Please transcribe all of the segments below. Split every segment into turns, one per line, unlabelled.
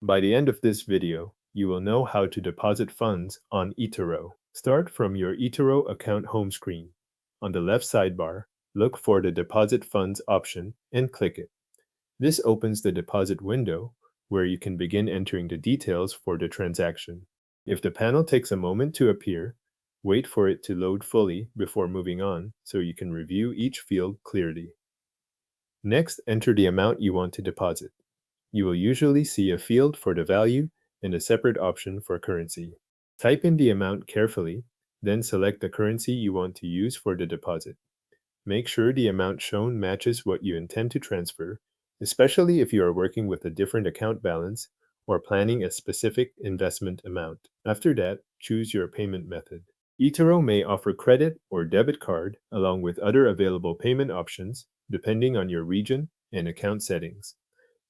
By the end of this video, you will know how to deposit funds on eToro. Start from your eToro account home screen. On the left sidebar, look for the Deposit Funds option and click it. This opens the deposit window where you can begin entering the details for the transaction. If the panel takes a moment to appear, wait for it to load fully before moving on so you can review each field clearly. Next, enter the amount you want to deposit. You will usually see a field for the value and a separate option for currency. Type in the amount carefully, then select the currency you want to use for the deposit. Make sure the amount shown matches what you intend to transfer, especially if you are working with a different account balance or planning a specific investment amount. After that, choose your payment method. eToro may offer credit or debit card along with other available payment options depending on your region and account settings.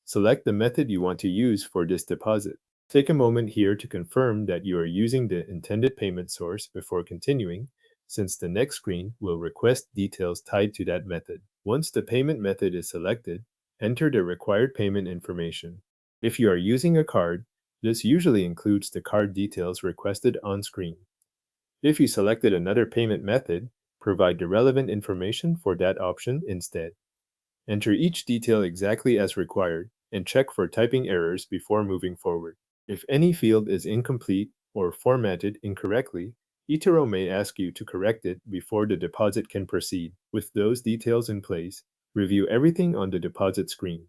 Select the method you want to use for this deposit. Take a moment here to confirm that you are using the intended payment source before continuing, since the next screen will request details tied to that method. Once the payment method is selected, enter the required payment information. If you are using a card, this usually includes the card details requested on screen. If you selected another payment method, provide the relevant information for that option instead. Enter each detail exactly as required and check for typing errors before moving forward. If any field is incomplete or formatted incorrectly, eToro may ask you to correct it before the deposit can proceed. With those details in place, review everything on the deposit screen.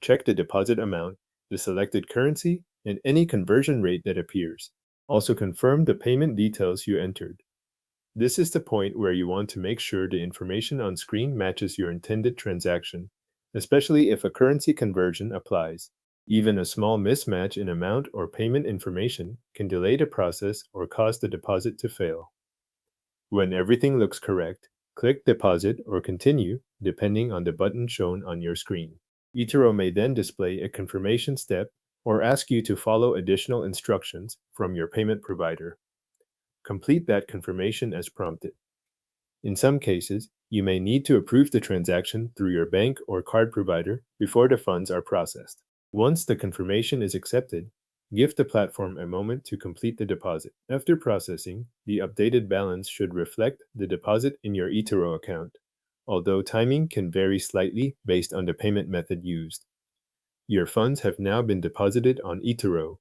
Check the deposit amount, the selected currency, and any conversion rate that appears. Also confirm the payment details you entered. This is the point where you want to make sure the information on screen matches your intended transaction, especially if a currency conversion applies. Even a small mismatch in amount or payment information can delay the process or cause the deposit to fail. When everything looks correct, click Deposit or Continue depending on the button shown on your screen. eToro may then display a confirmation step or ask you to follow additional instructions from your payment provider. Complete that confirmation as prompted. In some cases, you may need to approve the transaction through your bank or card provider before the funds are processed. Once the confirmation is accepted, give the platform a moment to complete the deposit. After processing, the updated balance should reflect the deposit in your eToro account, although timing can vary slightly based on the payment method used. Your funds have now been deposited on eToro,